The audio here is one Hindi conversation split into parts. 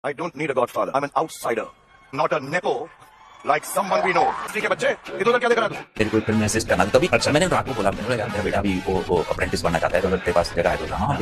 I don't need a godfather. I'm an outsider, not a nepo like someone we know. ठीक है बच्चे, इधर क्या देख रहा है तू? मेरे को फिर मैसेज करना तभी मैंने रात को बोला मैंने यार मेरा बेटा भी वो अप्रेंटिस बनना चाहता है तो तेरे पास जगह है तो हाँ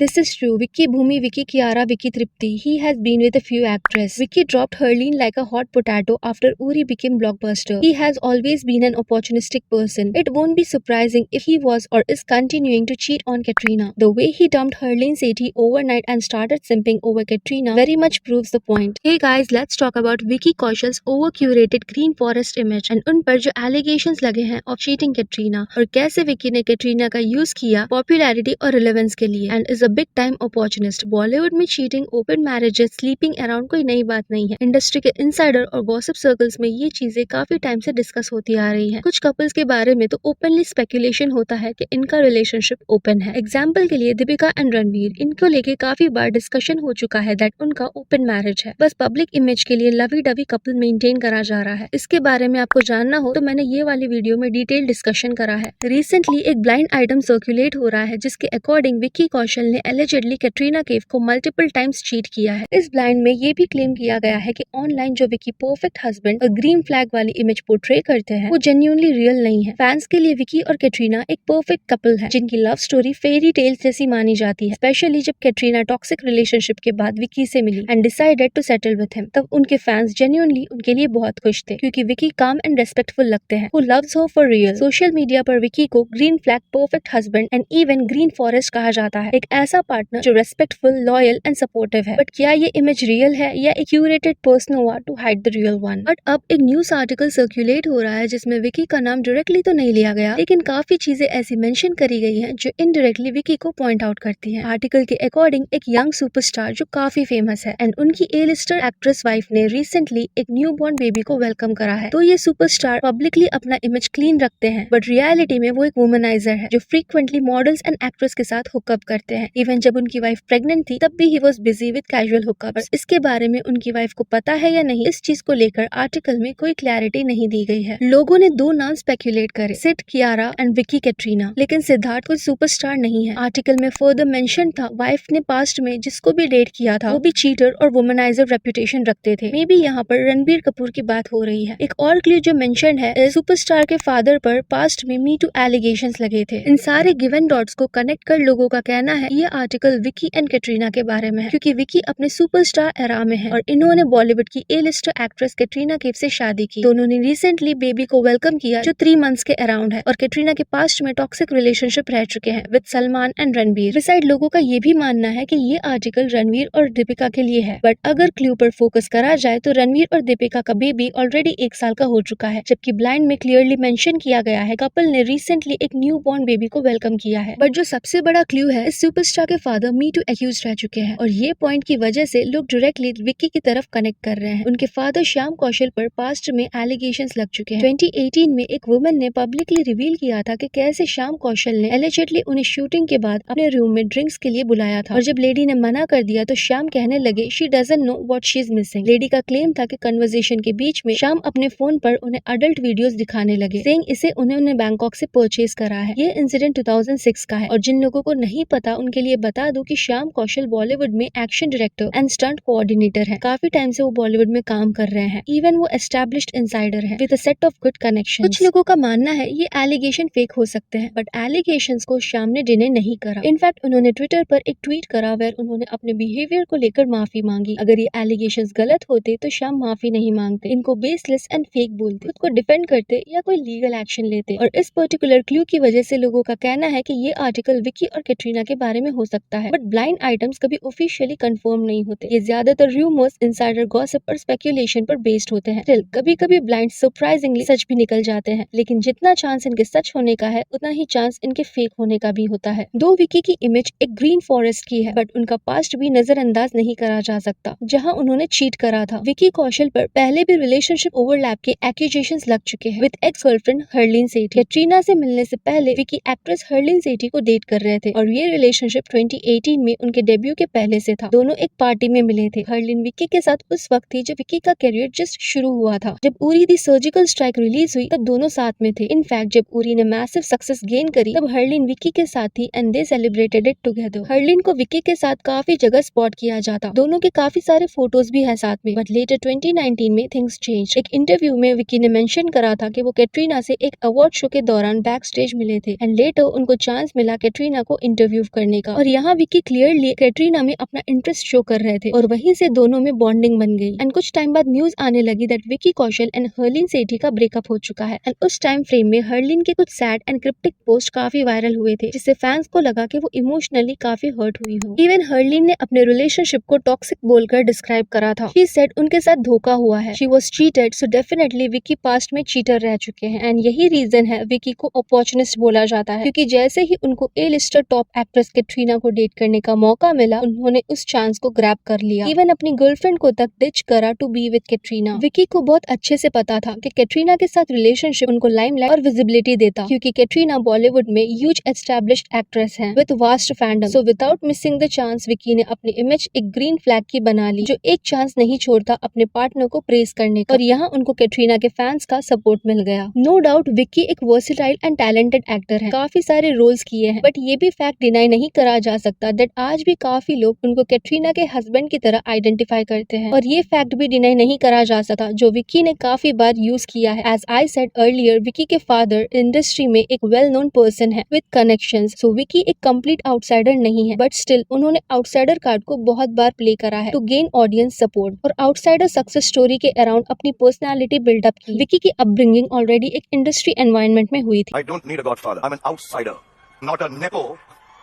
This is true. Vicky Bhumi, Vicky Kiara, Vicky Tripti. He has been with a few actresses. Vicky dropped Herleen like a hot potato after Uri became blockbuster. He has always been an opportunistic person. It won't be surprising if he was or is continuing to cheat on Katrina. The way he dumped Herleen Sethi overnight and started simping over Katrina very much proves the point. Hey guys, let's talk about Vicky Kaushal's over-curated green forest image and उन पर जो allegations लगे हैं of cheating Katrina और कैसे Vicky ने Katrina का use किया popularity और relevance के लिए and is a big time opportunist. Bollywood में cheating, open marriages, sleeping around कोई नई बात नहीं है। इंडस्ट्री के इनसाइडर और गॉसिप सर्कल्स में ये चीजें काफी टाइम से डिस्कस होती आ रही हैं। कुछ कपल्स के बारे में तो ओपनली स्पेकुलेशन होता है कि इनका रिलेशनशिप ओपन है। एग्जाम्पल के लिए दीपिका एंड रणवीर, इनको लेके काफी बार डिस्कशन हो चुका है दैट उनका ओपन मैरिज है, बस पब्लिक इमेज के लिए लवी डवी कपल मेंटेन करा जा रहा है। इसके बारे में आपको जानना हो तो मैंने ये वाली वीडियो में डिटेल डिस्कशन करा है। रिसेंटली एक ब्लाइंड आइटम सर्कुलेट हो रहा है जिसके अकॉर्डिंग विक्की कौशल ने एलिजिडली कैटरीना कैफ को मल्टीपल टाइम्स चीट किया है। इस ब्लाइंड में ये भी क्लेम किया गया है कि ऑनलाइन जो विक्की परफेक्ट हस्बैंड और ग्रीन फ्लैग वाली इमेज पोर्ट्रे करते हैं वो जेन्युइनली रियल नहीं है। फैंस के लिए विक्की और कैटरीना एक परफेक्ट कपल है जिनकी लव स्टोरी फेरी टेल्स जैसी मानी जाती है, स्पेशली जब कैटरीना टॉक्सिक रिलेशनशिप के बाद विक्की से मिली and decided to settle with him. तब उनके फैंस जेन्युइनली उनके लिए बहुत खुश थे क्योंकि विक्की काम एंड रेस्पेक्टफुल लगते हैं, who loves her for real. Social media पर विक्की को green flag, perfect husband and even green forest कहा जाता है, एक ऐसा पार्टनर जो रेस्पेक्टफुल, लॉयल एंड सपोर्टिव है। बट क्या ये इमेज रियल है या एक curated persona to hide the real one? But अब एक न्यूज़ आर्टिकल सर्कुलेट हो रहा है जिसमें विक्की का नाम डायरेक्टली तो नहीं लिया गया, लेकिन काफी चीजें ऐसी मेंशन करी गई हैं जो इनडायरेक्टली विक्की को पॉइंट आउट करती हैं। आर्टिकल के अकॉर्डिंग एक यंग सुपरस्टार जो काफी फेमस है एंड उनकी ए लिस्टर एक्ट्रेस वाइफ ने रिसेंटली एक न्यू बॉर्न बेबी को वेलकम करा है। तो ये सुपरस्टार पब्लिकली अपना इमेज क्लीन रखते हैं बट रियलिटी में वो एक वुमनाइजर है जो फ्रीक्वेंटली मॉडल्स एंड एक्ट्रेस के साथ हुकअप करते हैं। इवन जब उनकी वाइफ प्रेग्नेंट थी तब भी he was busy with casual hookups. इसके बारे में उनकी वाइफ को पता है या नहीं, इस चीज को लेकर आर्टिकल में कोई क्लैरिटी नहीं दी गई है। लोगों ने दो नाम स्पेकुलेट करे, सिड कियारा एंड विक्की कैटरीना, लेकिन सिद्धार्थ कोई सुपरस्टार नहीं है। आर्टिकल में फर्दर मेंशन था वाइफ ने पास्ट में जिसको भी डेट किया था वो भी चीटर और वुमनाइजर रेपुटेशन रखते थे। मे बी यहाँ पर रणबीर कपूर की बात हो रही है। एक और क्लू जो मेंशन है, सुपरस्टार के फादर पर पास्ट में मी टू एलिगेशंस लगे थे। इन सारे गिवन डॉट्स को कनेक्ट कर लोगों का कहना है ये आर्टिकल विक्की एंड कैटरीना के बारे में है क्योंकि विक्की अपने सुपरस्टार एरा में है और इन्होंने बॉलीवुड की ए लिस्टर एक्ट्रेस कैटरीना कैफ से शादी की। दोनों ने रिसेंटली बेबी को वेलकम किया जो 3 मंथ्स के अराउंड है और कैटरीना के पास्ट में टॉक्सिक रिलेशनशिप रह चुके हैं with Salman and Ranbir. Beside लोगों का ये भी मानना है कि ये आर्टिकल रणवीर और दीपिका के लिए है, बट अगर क्लू पर फोकस करा जाए तो रणवीर और दीपिका का बेबी ऑलरेडी 1 साल का हो चुका है, जबकि ब्लाइंड में क्लियरली मेंशन किया गया है कपल ने रिसेंटली एक न्यू बॉर्न बेबी को वेलकम किया है। बट जो सबसे बड़ा क्लू है, इस सुपरस्टार के फादर मी टू एक्यूज रह चुके हैं और ये पॉइंट की वजह से लोग डायरेक्टली विक्की की तरफ कनेक्ट कर रहे हैं। उनके फादर श्याम कौशल पर पास्ट में एलिगेशंस लग चुके हैं। 2018 में एक वुमन ने पब्लिकली रिवील किया था कि कैसे श्याम कौशल ने एलिजिडली उन्हें शूटिंग के बाद अपने रूम में ड्रिंक्स के लिए बुलाया था और जब लेडी ने मना कर दिया तो श्याम कहने लगे she doesn't know what she is missing. Lady का क्लेम था कि कन्वर्सेशन के बीच में श्याम अपने फोन पर उन्हें अडल्ट वीडियोस दिखाने लगे, सेइंग इसे उन्होंने बैंकॉक से परचेज करा है। ये इंसिडेंट 2006 का है और जिन लोगों को नहीं पता उनके लिए बता दूं कि श्याम कौशल बॉलीवुड में action director and stunt coordinator है। काफी टाइम से वो बॉलीवुड में काम कर रहे हैं। इवन वो एस्टैब्लिश्ड इनसाइडर है with a set of good connections. कुछ लोगों का मानना है ये एलिगेशन फेक हो सकते हैं, बट एलिगेशंस को श्याम ने डिने नहीं करा। इनफैक्ट उन्होंने ट्विटर पर एक ट्वीट करा वेयर उन्होंने अपने बिहेवियर को लेकर माफी मांगी। अगर ये एलिगेशंस गलत होते तो श्याम माफी नहीं मांगते, इनको बेसलेस एंड फेक बोलते, खुद को डिफेंड करते या कोई लीगल एक्शन लेते। और इस पर्टिकुलर क्लू की वजह से लोगों का कहना है कि ये आर्टिकल विक्की और कैटरीना के बारे में हो सकता है, बट ब्लाइंड आइटम्स कभी ऑफिशियली कंफर्म नहीं होते। ये ज्यादातर रूमर्स, इनसाइडर गॉसिप और स्पेकुलेशन पर बेस्ड होते हैं। स्टिल कभी कभी ब्लाइंड सरप्राइजिंगली सच भी निकल जाते हैं, लेकिन जितना चांस इनके सच होने का है उतना ही चांस इनके फेक होने का भी होता है। दो विक्की की इमेज एक ग्रीन फॉरेस्ट की है, बट उनका पास्ट भी नजरअंदाज नहीं करा जा सकता जहां उन्होंने चीट करा था। विक्की कौशल पर पहले भी रिलेशनशिप ओवरलैप के एक्यूजेशंस लग चुके हैं विद एक्स गर्लफ्रेंड हर्लीन सेठी। कैटरीना से मिलने से पहले विक्की एक्ट्रेस हर्लीन सेठी को डेट कर रहे थे और ये रिलेशनशिप रिलेशनशिप 2018 में उनके डेब्यू के पहले से था। दोनों एक पार्टी में मिले थे। हर्लिन विक्की के साथ उस वक्त थी जब विक्की का करियर जस्ट शुरू हुआ था। जब उरी दी सर्जिकल स्ट्राइक रिलीज हुई तब दोनों साथ में थे। इनफैक्ट जब उरी ने मैसिव सक्सेस गेन करी तब हर्लिन विक्की के साथ थी and they celebrated it together. Harleen को विक्की के साथ काफी जगह स्पॉट किया जाता। दोनों के काफी सारे फोटोज भी है साथ में। बट लेटर 2019 में थिंग्स चेंज। एक इंटरव्यू में विक्की ने मेंशन करा था कि वो कैटरीना से एक अवार्ड शो के दौरान बैक स्टेज मिले थे एंड लेटर उनको चांस मिला कैटरीना को इंटरव्यू करने का। और यहाँ विक्की क्लियरली कैटरीना में अपना इंटरेस्ट शो कर रहे थे और वहीं से दोनों में बॉन्डिंग बन गई। एंड कुछ टाइम बाद न्यूज आने लगी दैट विक्की कौशल एंड हर्लिन सेठी का ब्रेकअप हो चुका है। एंड उस टाइम फ्रेम में हर्लिन के कुछ सैड एंड क्रिप्टिक पोस्ट काफी वायरल हुए थे जिससे फैंस को लगा कि वो इमोशनली काफी हर्ट हुई हो। इवन हर्लिन ने अपने रिलेशनशिप को टॉक्सिक बोलकर डिस्क्राइब करा था। शी सेड उनके साथ धोखा हुआ है। She was cheated, so definitely Vicky past में चीटर रह चुके हैं एंड यही रीजन है विक्की को अपॉर्चुनिस्ट बोला जाता है, क्योंकि जैसे ही उनको ए लिस्टर टॉप एक्ट्रेस कैटरीना को डेट करने का मौका मिला उन्होंने उस चांस को ग्रैब कर लिया। इवन अपनी गर्लफ्रेंड को तक डिच करा to be with Katrina. Vicky को बहुत अच्छे से पता था कि कैटरीना के साथ रिलेशनशिप उनको लाइमलाइट और विजिबिलिटी देता, क्योंकि कैटरीना बॉलीवुड में ह्यूज एस्टैब्लिश्ड एक्ट्रेस हैं with vast fandom. So without missing the chance Vicky ने अपनी इमेज एक ग्रीन फ्लैग की बना ली जो एक चांस नहीं छोड़ता अपने पार्टनर को प्रेज करने का। और यहाँ उनको कैटरीना के फैंस का सपोर्ट मिल गया। नो डाउट विक्की एक वर्सेटाइल एंड टैलेंटेड एक्टर है, काफी सारे रोल्स किए हैं, बट ये भी फैक्ट डिनाई नहीं करा जा सकता दैट आज भी काफी लोग उनको कैटरीना के हस्बैंड की तरह आइडेंटिफाई करते हैं। और ये फैक्ट भी डिनाई नहीं करा जा सकता जो विक्की ने काफी बार यूज किया है। As I said earlier, Vicky के फादर इंडस्ट्री में एक वेल नोन पर्सन है विद कनेक्शंस। सो विक्की एक कंप्लीट आउटसाइडर नहीं है, बट स्टिल उन्होंने आउटसाइडर कार्ड को बहुत बार प्ले करा है टू गेन ऑडियंस सपोर्ट और आउटसाइडर सक्सेस स्टोरी के अराउंड अपनी पर्सनालिटी बिल्डअप की। विक्की की अपब्रिंगिंग ऑलरेडी एक इंडस्ट्री एनवायरनमेंट में हुई थी। I don't need a godfather. I'm an outsider, not a nepo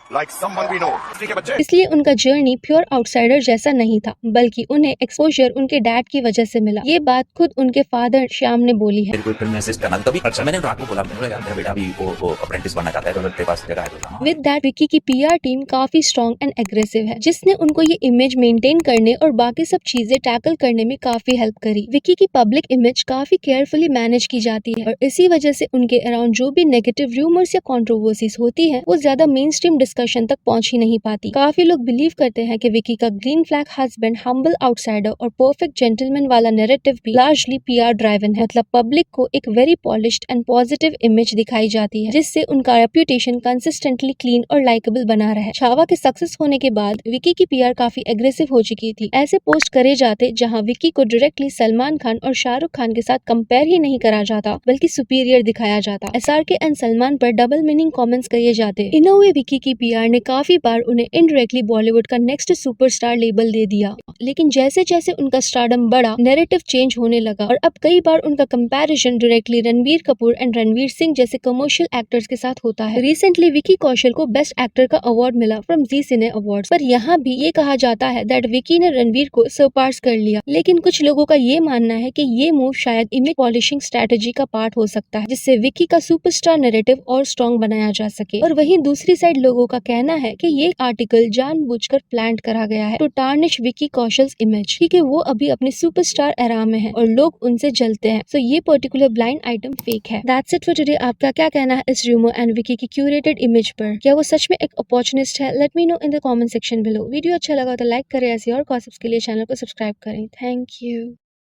like someone we know. ठीक है बच्चे? इसलिए उनका जर्नी प्योर आउटसाइडर जैसा नहीं था, बल्कि उन्हें एक्सपोजर उनके डैड की वजह से मिला। ये बात खुद उनके फादर श्याम ने बोली है। मेरे को फिल्म में असिस्ट करना था, तभी अच्छा मैंने रात को बोला मेरा बेटा भी वो अप्रेंटिस बनना चाहता है, तो तेरे पास जगह है तो हाँ। विद दैट विक्की की पीआर टीम काफी स्ट्रॉन्ग एंड एग्रेसिव है, जिसने उनको ये इमेज मेंटेन करने और बाकी सब चीजें टैकल करने में काफी हेल्प करी। विक्की की पब्लिक इमेज काफी केयरफुली मैनेज की जाती है और इसी वजह से उनके अराउंड जो भी नेगेटिव रूमर्स या कंट्रोवर्सीज होती है वो ज्यादा मेन स्ट्रीम डिस्कशन तक पहुंच नहीं पाती। काफी लोग बिलीव करते हैं कि विक्की का green flag husband, humble outsider और परफेक्ट जेंटलमैन वाला नैरेटिव भी लार्जली पीआर ड्राइवन है। मतलब पब्लिक को एक very polished and positive image दिखाई जाती है, जिससे उनका रेप्यूटेशन कंसिस्टेंटली क्लीन और लाइकेबल बना रहे। छावा के सक्सेस होने के बाद विक्की की पीआर काफी एग्रेसिव हो चुकी थी। ऐसे पोस्ट करे जाते जहां विक्की को डायरेक्टली सलमान खान और शाहरुख खान के साथ कंपेयर ही नहीं करा जाता, बल्कि सुपीरियर दिखाया जाता। एसआरके एंड सलमान पर डबल मीनिंग कमेंट्स किए जाते। इन अ वे विक्की की पीआर ने काफी बार उन्हें इनडायरेक्टली बॉलीवुड का नेक्स्ट सुपरस्टार लेबल दे दिया। लेकिन जैसे जैसे उनका स्टारडम बढ़ा, नैरेटिव चेंज होने लगा और अब कई बार उनका comparison directly Ranbir Kapoor and Ranveer Singh जैसे कमर्शियल एक्टर्स के साथ होता है। रिसेंटली विक्की कौशल को बेस्ट एक्टर का अवार्ड मिला फ्रॉम जी सिने अवार्ड्स, पर यहाँ भी ये कहा जाता है दैट विक्की ने रणबीर को सरपास कर लिया। लेकिन कुछ लोगों का ये मानना है कि ये मूव शायद इमेज पॉलिशिंग स्ट्रेटेजी का पार्ट हो सकता है, जिससे विक्की का सुपरस्टार नैरेटिव और स्ट्रॉन्ग बनाया जा सके। और वहीं दूसरी साइड लोगों का कहना है कि ये आर्टिकल जानबूझकर प्लान करा गया है to tarnish Vicky Kaushal's image, क्योंकि वो अभी अपने सुपरस्टार एरा में है और लोग उनसे जलते हैं। सो ये पर्टिकुलर ब्लाइंड आइटम फेक है। That's it for today. आपका क्या कहना है इस रूमर एंड विक्की की क्यूरेटेड इमेज पर? क्या वो सच में एक अपॉर्चुनिस्ट है? Let me know in the comment section below. Video अच्छा लगा तो लाइक करें, ऐसी और गॉसिप्स के लिए चैनल को सब्सक्राइब करें। Thank you.